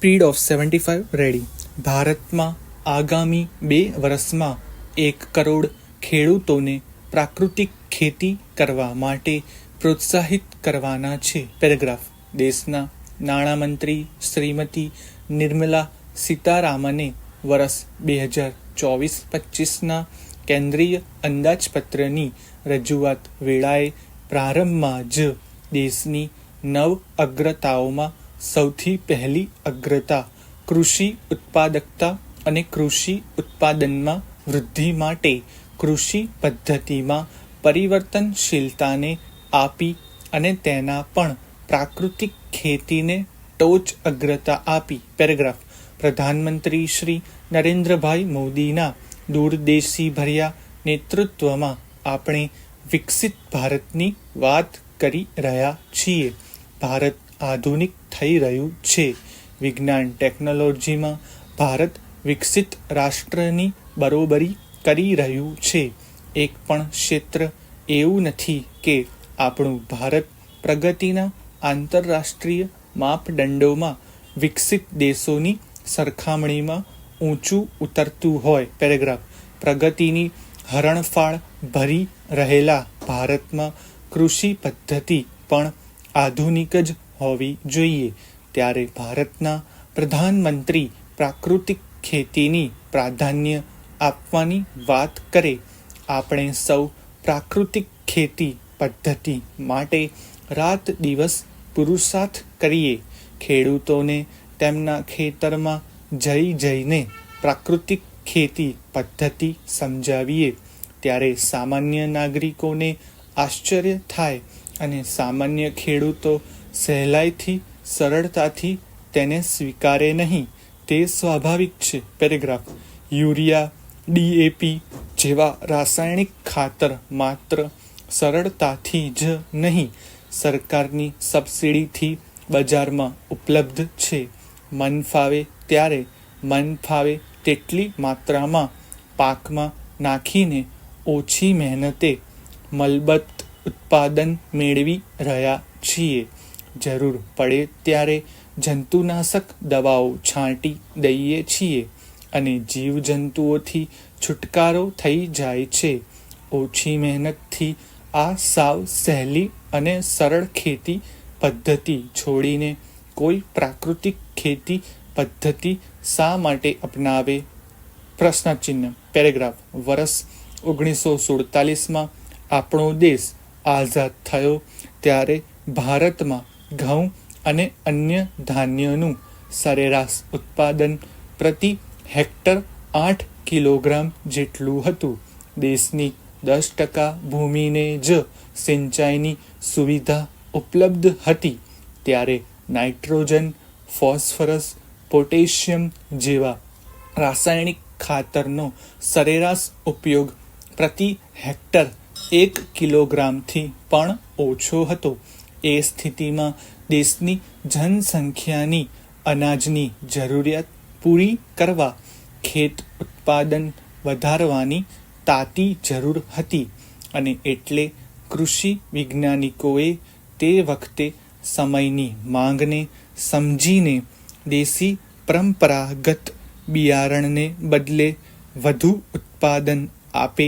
Speed of 75 ready. ભારતમાં આગામી 2 વર્ષમાં 1 કરોડ ખેડૂતોને પ્રાકૃતિક ખેતી કરવા માટે પ્રોત્સાહિત કરવાના છે. પેરેગ્રાફ. દેશના નાણામંત્રી શ્રીમતી નિર્મલા સીતારામને વર્ષ 2024-25ના કેન્દ્રીય અંદાજપત્રની રજૂઆત વેળાએ પ્રારંભમાં જ દેશની 9 અગ્રતાઓમાં સૌથી પહેલી અગ્રતા કૃષિ ઉત્પાદકતા અને કૃષિ ઉત્પાદનમાં વૃદ્ધિ માટે કૃષિ પદ્ધતિમાં પરિવર્તનશીલતાને આપી અને તેના પણ પ્રાકૃતિક ખેતીને ટોચ અગ્રતા આપી. પેરેગ્રાફ. પ્રધાનમંત્રી શ્રી નરેન્દ્રભાઈ મોદીના દૂરદેશીભર્યા નેતૃત્વમાં આપણે વિકસિત ભારતની વાત કરી રહ્યા છીએ. ભારત આધુનિક થઈ રહ્યું છે. વિજ્ઞાન ટેકનોલોજીમાં ભારત વિકસિત રાષ્ટ્રની બરોબરી કરી રહ્યું છે. એક પણ ક્ષેત્ર એવું નથી કે આપણું ભારત પ્રગતિના આંતરરાષ્ટ્રીય માપદંડોમાં વિકસિત દેશોની સરખામણીમાં ઊંચું ઉતરતું હોય. પેરેગ્રાફ. પ્રગતિની હરણફાળ ભરી રહેલા ભારતમાં કૃષિ પદ્ધતિ પણ આધુનિક જ હોવી જોઈએ. ત્યારે ભારતના પ્રધાનમંત્રી પ્રાકૃતિક ખેતીની પ્રાધાન્ય આપવાની વાત કરે. આપણે સૌ પ્રાકૃતિક ખેતી પદ્ધતિ માટે રાત દિવસ પુરુષાર્થ કરીએ. ખેડૂતોને તેમના ખેતરમાં જઈને પ્રાકૃતિક ખેતી પદ્ધતિ સમજાવીએ. ત્યારે સામાન્ય નાગરિકોને આશ્ચર્ય થાય અને સામાન્ય ખેડૂતો સહેલાઈથી સરળતાથી તેને સ્વીકારે નહીં. તે સ્વાભાવિક છે. પેરેગ્રાફ. યુરિયા, DAP જેવા રાસાયણિક ખાતર માત્ર સરળતાથી જ નહીં, સરકારની સબસિડીથી બજારમાં ઉપલબ્ધ છે. મન ફાવે ત્યારે મન ફાવે તેટલી માત્રામાં પાકમાં નાખીને ઓછી મહેનતે મલબત ઉત્પાદન મેળવી રહ્યા છીએ. જરૂર પડે ત્યારે જંતુનાશક દવાઓ છાંટી દઈએ છીએ અને જીવજંતુઓથી છુટકારો થઈ જાય છે. ઓછી મહેનતથી આ સાવ સહેલી અને સરળ ખેતી પદ્ધતિ છોડીને કોઈ પ્રાકૃતિક ખેતી પદ્ધતિ શા માટે અપનાવે? પ્રશ્નચિહ્ન. પેરેગ્રાફ. વર્ષ 1947માં આપણો દેશ આઝાદ થયો ત્યારે ભારતમાં ઘઉં અને અન્ય ધાન્યનું સરેરાશ ઉત્પાદન પ્રતિ હેક્ટર 8 કિલોગ્રામ જેટલું હતું. દેશની 10% ભૂમિને જ સિંચાઈની સુવિધા ઉપલબ્ધ હતી. ત્યારે નાઇટ્રોજન, ફોસ્ફરસ, પોટેશિયમ જેવા રાસાયણિક ખાતરનો સરેરાશ ઉપયોગ પ્રતિ હેક્ટર 1 કિલોગ્રામથી પણ ઓછો હતો. એ સ્થિતિમાં દેશની જનસંખ્યાની અનાજની જરૂરિયાત પૂરી કરવા ખેત ઉત્પાદન વધારવાની તાતી જરૂર હતી અને એટલે કૃષિ વૈજ્ઞાનિકોએ તે વખતે સમયની માંગને સમજીને દેશી પરંપરાગત બિયારણને બદલે વધુ ઉત્પાદન આપે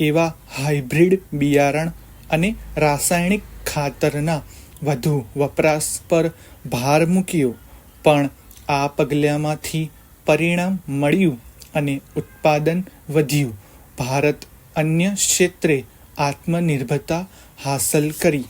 એવા હાઇબ્રિડ બિયારણ અને રાસાયણિક ખાતરના વધુ વપરાશ પર ભાર મૂક્યો. પણ આ પગલામાંથી પરિણામ મળ્યું અને ઉત્પાદન વધ્યું. ભારત અન્ય ક્ષેત્રે આત્મનિર્ભરતા હાંસલ કરી.